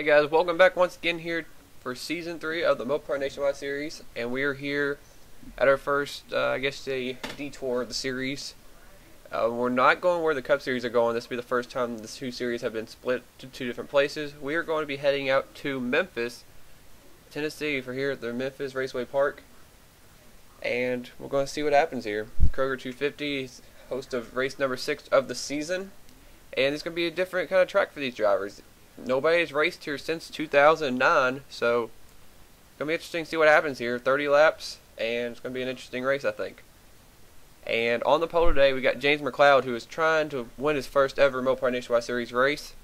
Hey guys, welcome back once again here for Season 3 of the Mopar Nationwide Series, and we are here at our first, I guess, detour of the series. We're not going where the Cup Series are going. This will be the first time the two series have been split to two different places. We are going to be heading out to Memphis, Tennessee, for here at the Memphis Raceway Park, and we're going to see what happens here. Kroger 250 is host of race number 6 of the season, and it's going to be a different kind of track for these drivers. Nobody's raced here since 2009, so it's going to be interesting to see what happens here. 30 laps, and it's going to be an interesting race, I think. And on the pole today, we got James McLeod, who is trying to win his first ever Mopar Nationwide Series race.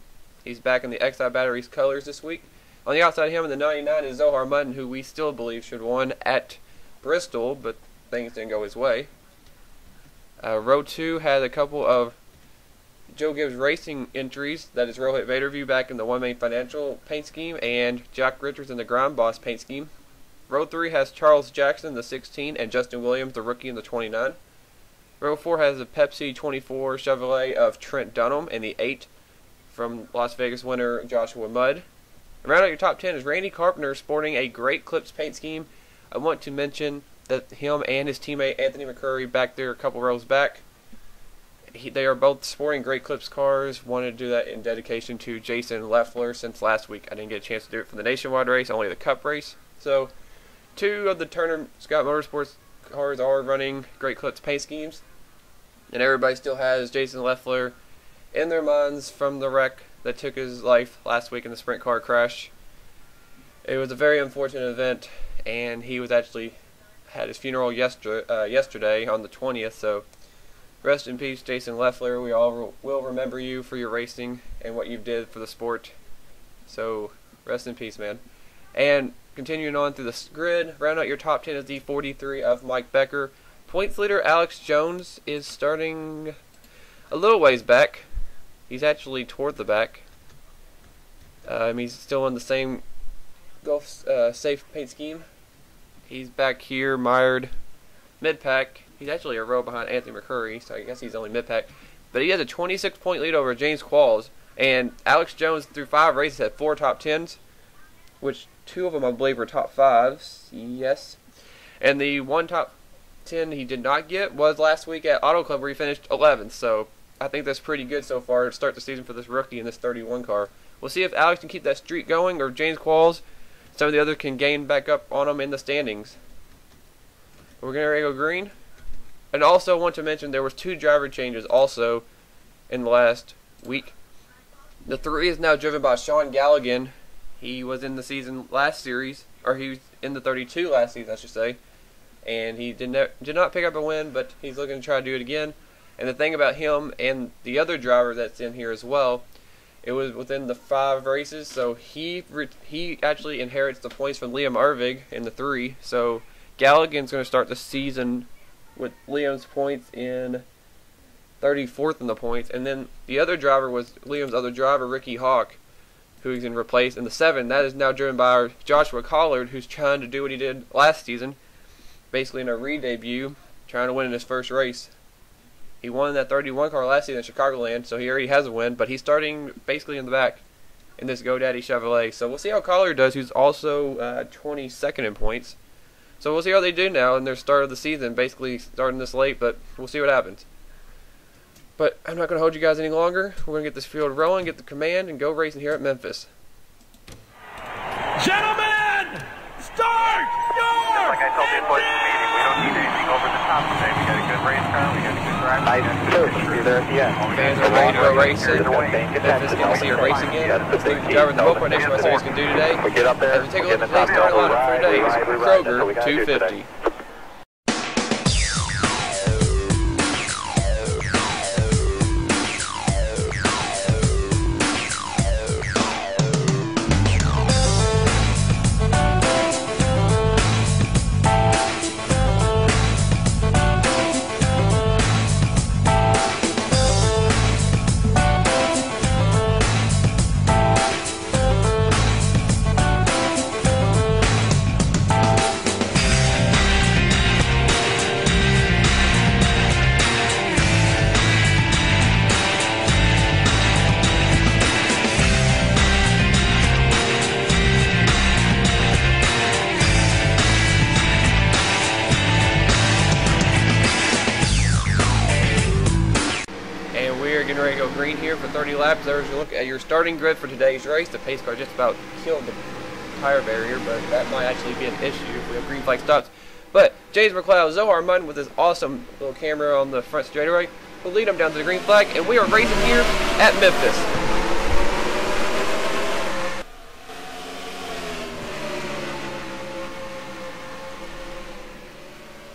He's back in the XI Batteries colors this week. On the outside of him in the 99 is Zohar Mutton, who we still believe should have won at Bristol, but things didn't go his way. Row 2 had a couple of Joe Gibbs Racing entries. That is Rohit Vaderview back in the One Main Financial paint scheme, and Jack Richards in the Grind Boss paint scheme. Row 3 has Charles Jackson, the 16, and Justin Williams, the rookie, in the 29. Row 4 has the Pepsi 24 Chevrolet of Trent Dunham and the 8 from Las Vegas winner Joshua Mudd. Around out your top 10 is Randy Carpenter sporting a Great Clips paint scheme. I want to mention that him and his teammate Anthony McCurry back there a couple rows back, they are both sporting Great Clips cars. Wanted to do that in dedication to Jason Leffler since last week I didn't get a chance to do it for the Nationwide race, only the Cup race. So 2 of the Turner Scott Motorsports cars are running Great Clips paint schemes, and everybody still has Jason Leffler in their minds from the wreck that took his life last week in the sprint car crash. It was a very unfortunate event, and he was actually had his funeral yesterday on the 20th, so rest in peace, Jason Leffler. We all will remember you for your racing and what you did for the sport. So, rest in peace, man. And continuing on through the grid, round out your top 10 is the 43 of Mike Becker. Points leader Alex Jones is starting a little ways back. He's actually toward the back. He's still in the same Gulf safe paint scheme. He's back here, mired mid-pack. He's actually a row behind Anthony McCurry, so I guess he's only mid-pack. But he has a 26-point lead over James Qualls, and Alex Jones through 5 races had 4 top 10s, which 2 of them I believe were top 5s, yes. And the 1 top 10 he did not get was last week at Auto Club, where he finished 11th, so I think that's pretty good so far to start the season for this rookie in this 31 car. We'll see if Alex can keep that streak going, or James Qualls, some of the others can gain back up on him in the standings. We're going to go green. And also want to mention there was 2 driver changes also in the last week. The 3 is now driven by Sean Galligan. He was in the season last series, or he was in the 32 last season, I should say. And he did not pick up a win, but he's looking to try to do it again. And the thing about him and the other driver that's in here as well, it was within the 5 races, so he actually inherits the points from Liam Arvig in the 3. So Galligan's going to start the season with Liam's points in 34th in the points, and then the other driver was Liam's other driver, Ricky Hawk, who he's going to replace in the 7. That is now driven by our Joshua Collard, who's trying to do what he did last season, basically in a re-debut, trying to win in his first race. He won that 31 car last season in Chicagoland, so he already has a win, but he's starting basically in the back in this GoDaddy Chevrolet. So we'll see how Collard does, who's also 22nd in points. So we'll see how they do now in their start of the season, basically starting this late, but we'll see what happens. But I'm not going to hold you guys any longer. We're going to get this field rolling, get the command, and go racing here at Memphis. Gentlemen, start your Like I told the employees in the meeting, we don't need anything over the top today. We got a good race car, we got a good driver. You're there at the end. Fans are ready to go racing. Memphis getting to see a race again. Let's see what the driver in the Mopar Nationwide Series can do today. We get up there. As we take a look at today's starting lineup for today, is Kroger 250. green here for 30 laps. There's a look at your starting grid for today's race. The pace car just about killed the tire barrier, but that might actually be an issue if we have green flag stops. But James McLeod, Zohar Munn with his awesome little camera on the front straightaway will lead them down to the green flag, and we are racing here at Memphis.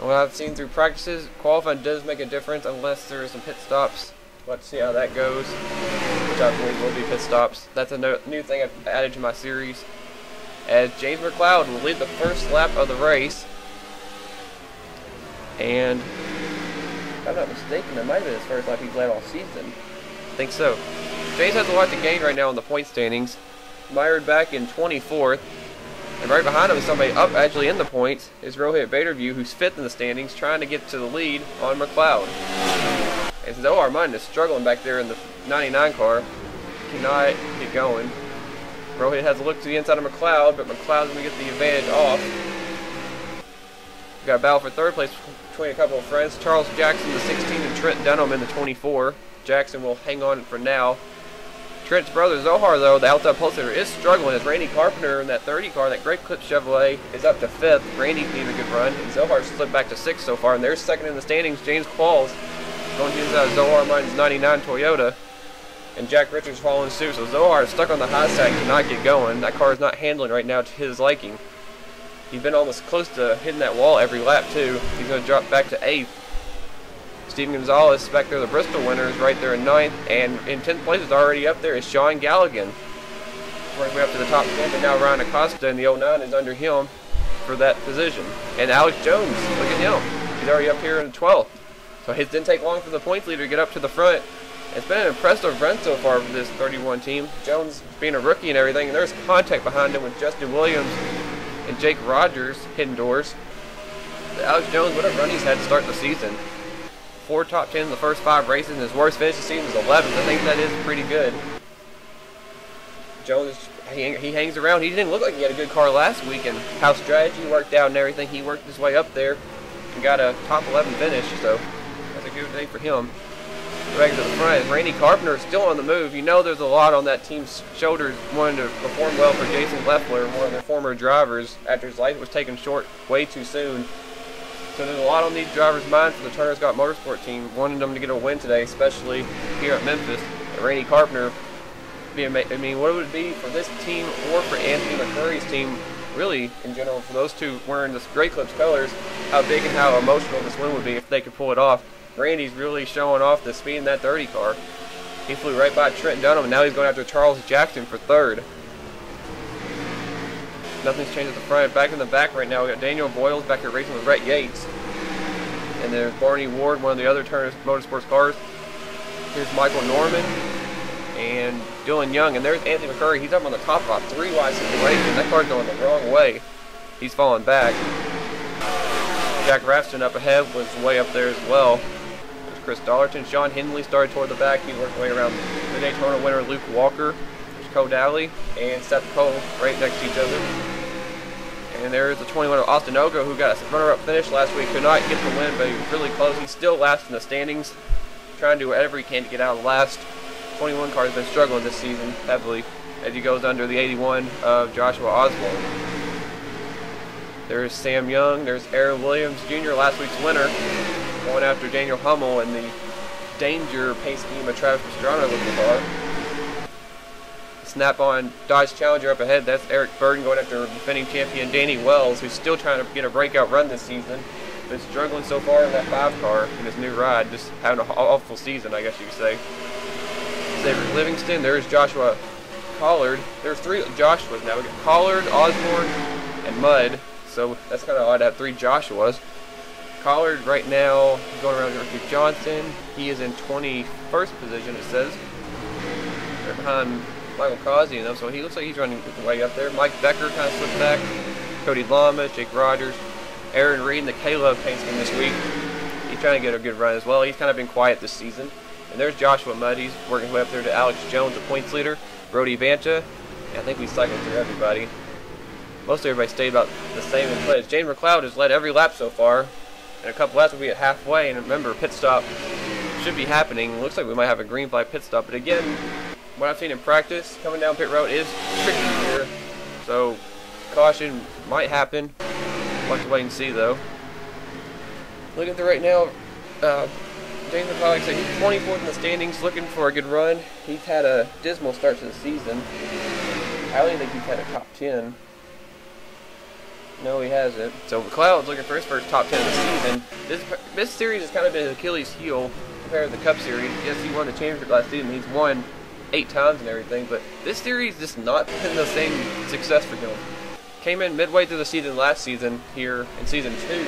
What I've seen through practices, qualifying does make a difference unless there are some pit stops. Let's see how that goes, which I believe will be pit stops. That's a new thing I've added to my series. As James McLeod will lead the first lap of the race. And if I'm not mistaken, it might have been his first lap he's led all season. I think so. James has a lot to gain right now in the point standings. Mired back in 24th. And right behind him is somebody up actually in the points, is Rohit Baderview, who's 5th in the standings, trying to get to the lead on McLeod. And Zohar Munn is struggling back there in the 99 car. Cannot get going. Rohit has a look to the inside of McLeod, but McLeod's going to get the advantage off. We've got a battle for third place between a couple of friends. Charles Jackson, the 16, and Trent Dunham in the 24. Jackson will hang on for now. Trent's brother Zohar, though, the outside pole sitter, is struggling as Randy Carpenter in that 30 car, that Great Clips Chevrolet, is up to 5th. Randy's needing a good run, and Zohar's slipped back to 6th so far, and they're second in the standings. James Qualls going to use Zohar Munn's 99 Toyota, and Jack Richards following suit. So Zohar is stuck on the high side and cannot get going. That car is not handling right now to his liking. He's been almost close to hitting that wall every lap, too. He's going to drop back to 8th. Steven Gonzalez back there, the Bristol winner, is right there in 9th, and in 10th place is already up there is Sean Galligan. Working way up to the top 10, but now Ryan Acosta in the 09 is under him for that position. And Alex Jones, look at him. He's already up here in 12th. So it didn't take long for the points leader to get up to the front. It's been an impressive run so far for this 31 team. Jones being a rookie and everything, and there's contact behind him with Justin Williams and Jake Rogers hitting doors. Alex Jones, what a run he's had to start the season. 4 top 10s in the first 5 races, and his worst finish this season is 11th. I think that is pretty good. Jones, he hangs around. He didn't look like he had a good car last week, and how strategy worked out and everything. He worked his way up there and got a top 11 finish, so that's a good day for him. Back to the front, Randy Carpenter is still on the move. You know there's a lot on that team's shoulders wanting to perform well for Jason Leffler, one of their former drivers, after his life was taken short way too soon. So there's a lot on these drivers' minds for the Turner Scott Motorsport team, wanting them to get a win today, especially here at Memphis. And Randy Carpenter, I mean, what would it be for this team or for Anthony McCurry's team, really, in general, for those two wearing this Great Clips colors, how big and how emotional this win would be if they could pull it off. Randy's really showing off the speed in that 30 car. He flew right by Trent Dunham, and now he's going after Charles Jackson for 3rd. Nothing's changed at the front. Back in the back right now, we got Daniel Boyles back here racing with Rhett Yates. And there's Barney Ward, one of the other Turner Motorsports cars. Here's Michael Norman and Dylan Young. And there's Anthony McCurry. He's up on the top of a 3-wide situation. That car's going the wrong way. He's falling back. Jack Rafston up ahead was way up there as well. There's Chris Dollerton. Sean Hindley started toward the back. He worked his way around the Daytona winner Luke Walker. There's Cole Dowley and Seth Cole right next to each other. And there's the 21 of Austin Ogo, who got a runner-up finish last week. Could not get the win, but he was really close. He's still last in the standings, trying to do whatever he can to get out of the last. 21 car has been struggling this season heavily as he goes under the 81 of Joshua Osborne. There's Sam Young. There's Aaron Williams Jr., last week's winner, going after Daniel Hummel in the Danger pace scheme of Travis Pastrana looking car. Snap-on Dodge Challenger up ahead. That's Eric Burden going after defending champion Danny Wells, who's still trying to get a breakout run this season. Been struggling so far in that 5 car in his new ride, just having an awful season, I guess you could say. Xavier Livingston. There's Joshua Collard. There's 3 Joshuas now. We got Collard, Osborne, and Mudd. So that's kind of odd to have 3 Joshuas. Collard right now going around Ricky Johnson. He is in 21st position, it says. They're behind Michael Causey and them, so he looks like he's running way up there. Mike Becker kind of slipped back. Cody Lamas, Jake Rogers, Aaron Reed, and the Caleb pace scheme this week. He's trying to get a good run as well. He's kind of been quiet this season. And there's Joshua Mudd. He's working his way up there to Alex Jones, the points leader. Brody Vanta. And I think we cycled through everybody. Most everybody stayed about the same in place. James McLeod has led every lap so far. In a couple laps, we'll be at halfway. And remember, pit stop should be happening. Looks like we might have a green flag pit stop, but again, what I've seen in practice, coming down pit road is tricky here, so caution might happen. We'll have to wait and see though. Looking through right now, James McLeod, like I said, he's 24th in the standings, looking for a good run. He's had a dismal start to the season. I don't even think he's had a top 10. No, he hasn't. So McLeod's looking for his first top 10 of the season. This series has kind of been his Achilles heel compared to the Cup Series. Yes, he won the championship last season. He's won 8 times and everything, but this series just not been the same success for him. Came in midway through the season last season here in season 2.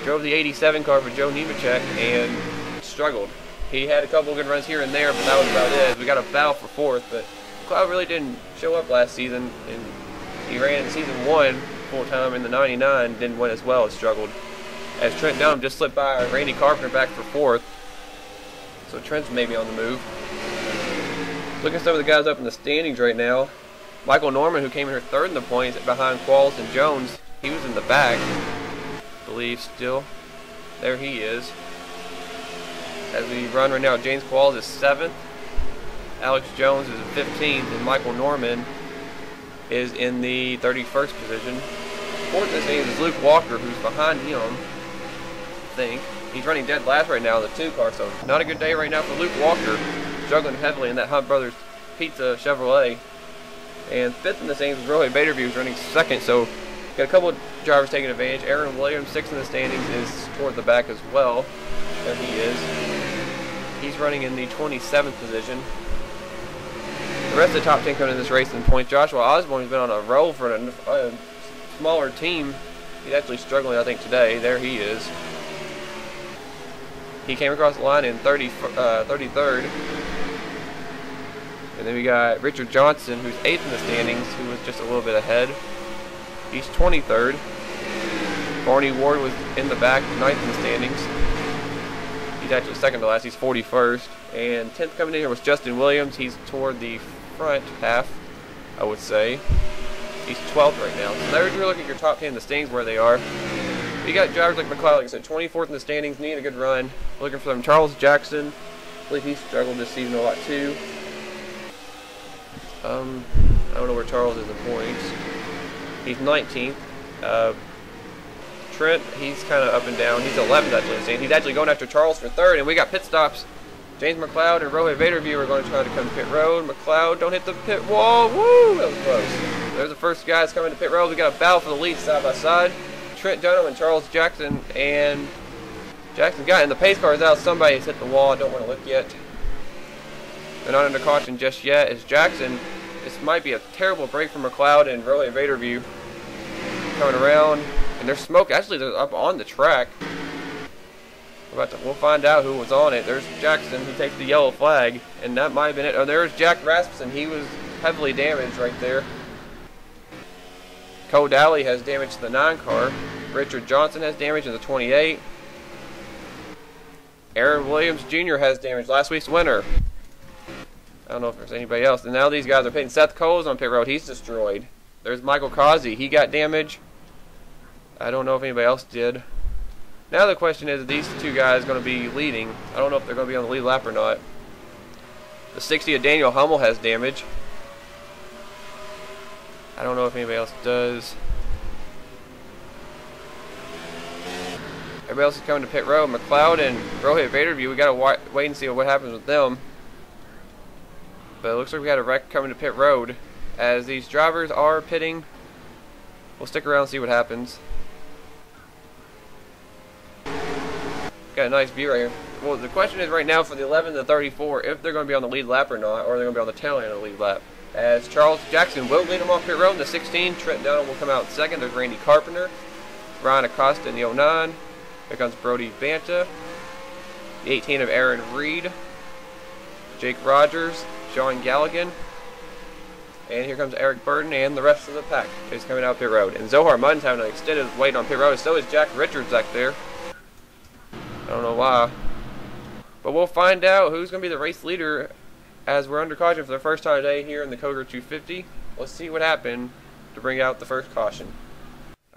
Drove the 87 car for Joe Nemechek and struggled. He had a couple of good runs here and there, but that was about it. We got a battle for 4th, but McLeod really didn't show up last season, and he ran in season 1 full time in the 99, didn't win as well, struggled. As Trent Dunham just slipped by Randy Carpenter back for 4th, so Trent's maybe on the move. Looking at some of the guys up in the standings right now, Michael Norman, who came in here 3rd in the points behind Qualls and Jones, he was in the back, I believe still. There he is. As we run right now, James Qualls is 7th, Alex Jones is 15th, and Michael Norman is in the 31st position. 4th in the standings is Luke Walker, who's behind him, I think. He's running dead last right now in the 2 car, so not a good day right now for Luke Walker. Struggling heavily in that Hunt Brothers Pizza Chevrolet. And 5th in the standings is Roy Baderview, who's running 2nd, so got a couple of drivers taking advantage. Aaron Williams, 6th in the standings, is toward the back as well. There he is. He's running in the 27th position. The rest of the top 10 coming in this race in points. Joshua Osborne has been on a roll for a smaller team. He's actually struggling, I think, today. There he is. He came across the line in 33rd. And then we got Richard Johnson, who's 8th in the standings, who was just a little bit ahead. He's 23rd. Barney Ward was in the back, 9th in the standings. He's actually 2nd to last. He's 41st. And 10th coming in here was Justin Williams. He's toward the front half, I would say. He's 12th right now. So there's your look at your top 10 in the standings where they are. You got drivers like McLeod, like I said, 24th in the standings, need a good run. Looking for them. Charles Jackson, I believe he's struggled this season a lot too. I don't know where Charles is in points. He's 19th. Trent, he's kind of up and down. He's 11th actually in the standings. He's actually going after Charles for 3rd, and we got pit stops. James McLeod and Rohit Vaderview are going to try to come to pit road. McLeod, don't hit the pit wall. Woo! That was close. There's the first guys coming to pit road. We got a battle for the lead side by side. Trent Dunham and Charles Jackson, and Jackson got it, and the pace car is out. Somebody's hit the wall. I don't want to look yet. They're not under caution just yet. As Jackson, this might be a terrible break for McLeod and Rohit Vaderview coming around, and there's smoke. Actually, they're up on the track. We'll find out who was on it. There's Jackson, who takes the yellow flag, and that might have been it. Oh, there's Jack Rasmussen. He was heavily damaged right there. Cole Dally has damage to the 9 car. Richard Johnson has damage in the 28. Aaron Williams Jr. has damage, last week's winner. I don't know if there's anybody else. And now these guys are pitting. Seth Cole's on pit road. He's destroyed. There's Michael Causey. He got damage. I don't know if anybody else did. Now the question is, are these 2 guys going to be leading? I don't know if they're going to be on the lead lap or not. The 60 of Daniel Hummel has damage. I don't know if anybody else does. Everybody else is coming to pit road. McLeod and Rohit Vaderview, we got to wait and see what happens with them. But it looks like we got a wreck coming to pit road. As these drivers are pitting, we'll stick around and see what happens. Got a nice view right here. Well, the question is right now for the 11 to 34 if they're going to be on the lead lap or not, or they're going to be on the tail end of the lead lap. As Charles Jackson will lead them off pit road in the 16. Trent Dunham will come out in 2nd. There's Randy Carpenter. Ryan Acosta in the 09. Here comes Brody Banta. The 18 of Aaron Reed. Jake Rogers. Sean Galligan. And here comes Eric Burton and the rest of the pack is coming out pit road. And Zohar Munn's having an extended wait on pit road. So is Jack Richards back there. I don't know why. But we'll find out who's going to be the race leader as we're under caution for the first time today here in the Cougar 250. Let's see what happened to bring out the first caution.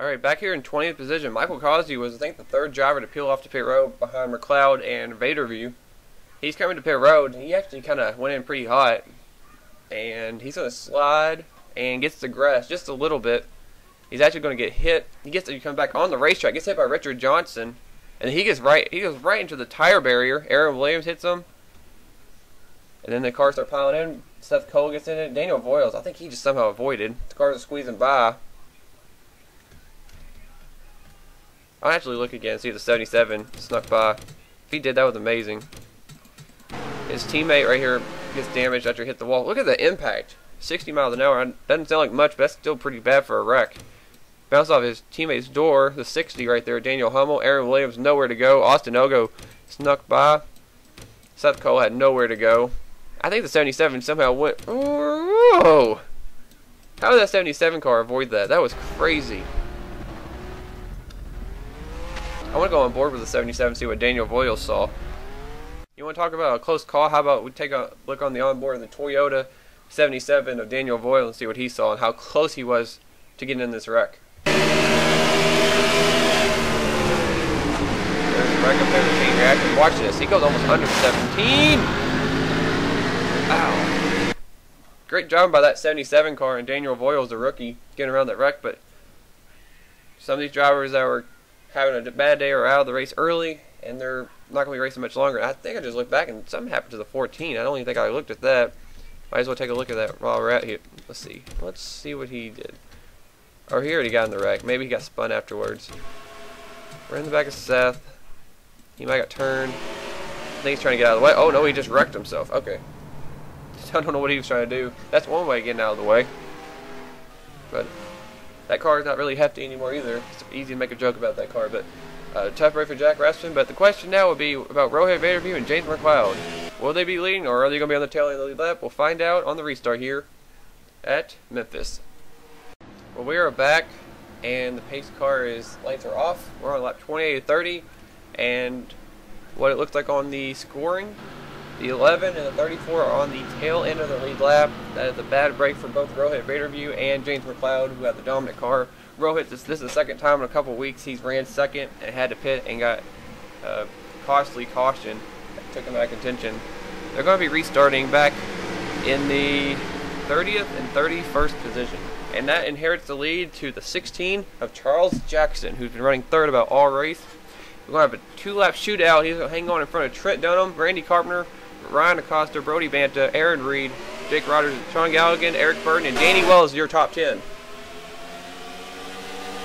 Alright, back here in 20th position, Michael Causey was, I think, the 3rd driver to peel off the pit road behind McLeod and Vaderview. He's coming to pit road. He actually kind of went in pretty hot. And he's going to slide and gets the grass just a little bit. He's actually going to get hit. He gets to come back on the racetrack. Gets hit by Richard Johnson. And he goes right into the tire barrier. Aaron Williams hits him. And then the cars start piling in. Seth Cole gets in it. Daniel Voiles, I think he just somehow avoided. The cars are squeezing by. I'll actually look again and see if the 77 snuck by. If he did, that was amazing. His teammate right here gets damaged after he hit the wall. Look at the impact. 60 miles an hour. Doesn't sound like much, but that's still pretty bad for a wreck. Bounced off his teammate's door. The 60 right there. Daniel Hummel. Aaron Williams nowhere to go. Austin Ogo snuck by. Seth Cole had nowhere to go. I think the 77 somehow went. Whoa! How did that 77 car avoid that? That was crazy. I want to go on board with the 77 and see what Daniel Voiles saw. You want to talk about a close call? How about we take a look on the onboard of the Toyota 77 of Daniel Voiles and see what he saw and how close he was to getting in this wreck. There's a wreck up there, the chain reaction. Watch this. He goes almost under 17. Ow. Great job by that 77 car and Daniel Voiles, the rookie, getting around that wreck. But some of these drivers that were having a bad day are out of the race early, and they're not going to be racing much longer. I think I just looked back and something happened to the 14. I don't even think I looked at that. Might as well take a look at that while we're at here. Let's see what he did. Oh, he already got in the wreck. Maybe he got spun afterwards. We're in the back of Seth. He might got turned. I think he's trying to get out of the way. Oh no, he just wrecked himself. Okay. I don't know what he was trying to do. That's one way of getting out of the way. But that car is not really hefty anymore either. It's easy to make a joke about that car, but tough break for Jack Rasmussen. But the question now would be about Rohit Vandervue and James McLeod. Will they be leading, or are they going to be on the tail end of the lead lap? We'll find out on the restart here at Memphis. Well, we are back, and the pace car lights are off. We're on lap 28-30, and what it looks like on the scoring, the 11 and the 34 are on the tail end of the lead lap. That is a bad break for both Rohit Vandervue and James McLeod, who had the dominant car. Rohit, this is the second time in a couple weeks he's ran second and had to pit and got costly caution that took him out of contention. They're going to be restarting back in the 30th and 31st position. And that inherits the lead to the 16 of Charles Jackson, who's been running third about all race. We're going to have a two-lap shootout. He's going to hang on in front of Trent Dunham, Randy Carpenter, Ryan Acosta, Brody Banta, Aaron Reed, Jake Rogers, Sean Galligan, Eric Burton, and Danny Wells is your top 10.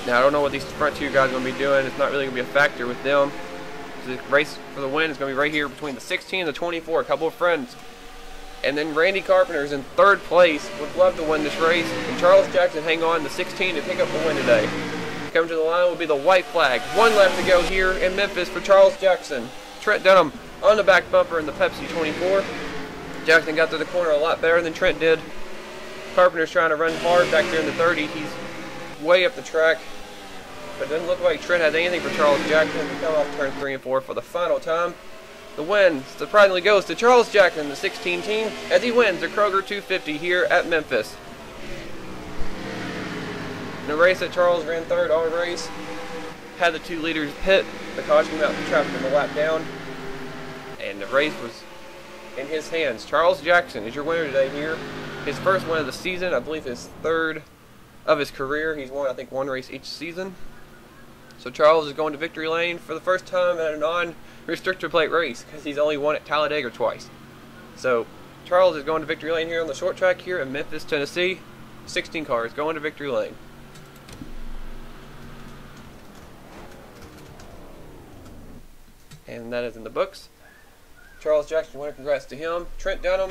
Now, I don't know what these front two guys are going to be doing. It's not really going to be a factor with them. The race for the win is going to be right here between the 16 and the 24, a couple of friends. And then Randy Carpenter is in third place, would love to win this race. And Charles Jackson hang on the 16 to pick up the win today. Coming to the line will be the white flag. 1 lap to go here in Memphis for Charles Jackson. Trent Dunham on the back bumper in the Pepsi 24. Jackson got to the corner a lot better than Trent did. Carpenter's trying to run hard back there in the 30. He's way up the track. But it doesn't look like Trent has anything for Charles Jackson to come off turn 3 and 4 for the final time. The win surprisingly goes to Charles Jackson, the 16 team, as he wins the Kroger 250 here at Memphis. In a race that Charles ran third all race, had the 2 leaders pit, the caution came out the traffic on the lap down, and the race was in his hands. Charles Jackson is your winner today here. His first win of the season, I believe his third of his career. He's won, I think, 1 race each season. So Charles is going to victory lane for the first time at a non-restrictor plate race, because he's only won at Talladega twice. So Charles is going to victory lane here on the short track here in Memphis, Tennessee. 16 cars going to victory lane. And that is in the books. Charles Jackson winner, congrats to him. Trent Dunham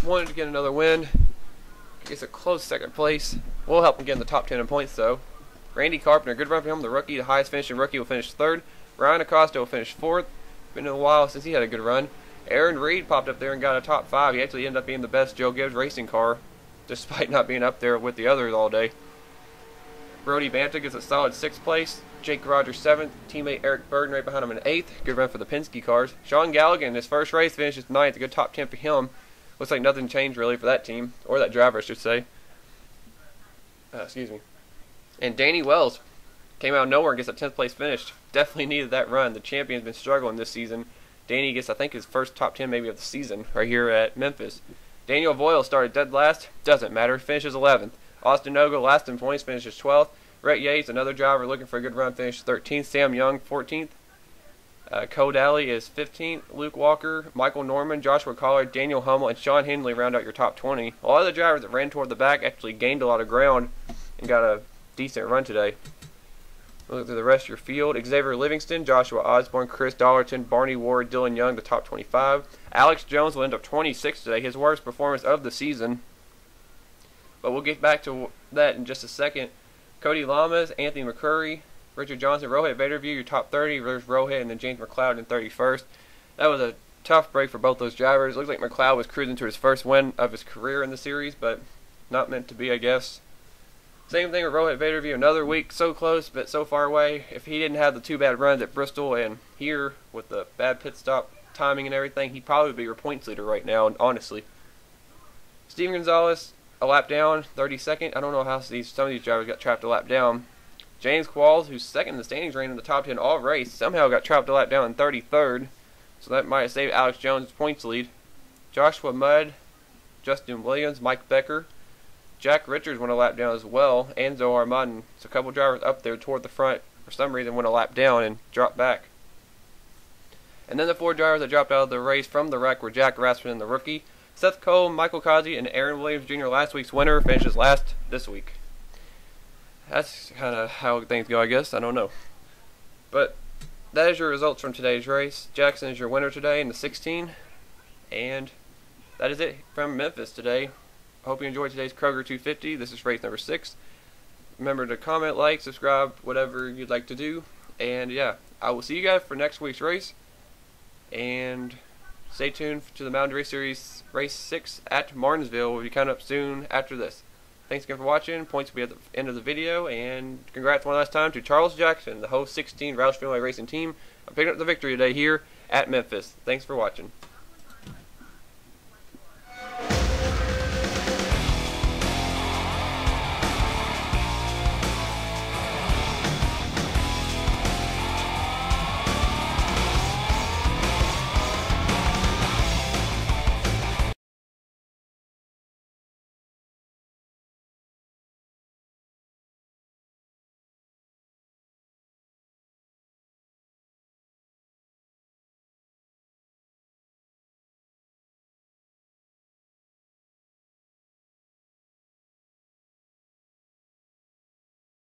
wanted to get another win. Gets a close second place. We'll help him get in the top 10 in points though. Randy Carpenter, good run for him. The rookie, the highest finishing rookie, will finish third. Ryan Acosta will finish fourth. Been a while since he had a good run. Aaron Reed popped up there and got a top 5. He actually ended up being the best Joe Gibbs racing car, despite not being up there with the others all day. Brody Banta gets a solid 6th place. Jake Rogers 7th. Teammate Eric Burden right behind him in 8th. Good run for the Penske cars. Sean Galligan, his first race, finishes 9th. A good top 10 for him. Looks like nothing changed really for that team, or that driver, I should say. Excuse me. And Danny Wells came out of nowhere and gets a 10th place finish. Definitely needed that run. The champion's been struggling this season. Danny gets, I think, his first top 10 maybe of the season right here at Memphis. Daniel Voyle started dead last. Doesn't matter. Finishes 11th. Austin Ogle, last in points, finishes 12th. Rhett Yates, another driver looking for a good run, finishes 13th. Sam Young, 14th. Cole Daly is 15th. Luke Walker, Michael Norman, Joshua Collard, Daniel Hummel, and Sean Henley round out your top 20. A lot of the drivers that ran toward the back actually gained a lot of ground and got a decent run today. Look through the rest of your field. Xavier Livingston, Joshua Osborne, Chris Dollarton, Barney Ward, Dylan Young, the top 25. Alex Jones will end up 26th today, his worst performance of the season. But we'll get back to that in just a second. Cody Lamas, Anthony McCurry, Richard Johnson, Rohit Vaderview, your top 30. There's Rohit and then James McLeod in 31st. That was a tough break for both those drivers. Looks like McLeod was cruising to his first win of his career in the series, but not meant to be, I guess. Same thing with Rohit Vaderview. Another week, so close, but so far away. If he didn't have the two bad runs at Bristol and here with the bad pit stop timing and everything, he'd probably be your points leader right now, honestly. Steven Gonzalez, a lap down, 32nd. I don't know how some of these drivers got trapped a lap down. James Qualls, who's second in the standings, ran in the top 10 all race, somehow got trapped a lap down in 33rd. So that might have saved Alex Jones' points lead. Joshua Mudd, Justin Williams, Mike Becker. Jack Richards went a lap down as well, and Zohar Madden. So a couple drivers up there toward the front for some reason went a lap down and dropped back. And then the four drivers that dropped out of the race from the wreck were Jack Rasmussen, the rookie, Seth Cole, Michael Kazi, and Aaron Williams Jr., last week's winner, finishes last this week. That's kind of how things go, I guess. I don't know. But that is your results from today's race. Jackson is your winner today in the 16. And that is it from Memphis today. I hope you enjoyed today's Kroger 250. This is race number 6. Remember to comment, like, subscribe, whatever you'd like to do. And yeah, I will see you guys for next week's race. And stay tuned to the Mountain Race Series Race 6 at Martinsville. We'll be coming up soon after this. Thanks again for watching. Points will be at the end of the video. And congrats one last time to Charles Jackson, the whole 16 Roush Fenway Racing team, on picking up the victory today here at Memphis. Thanks for watching.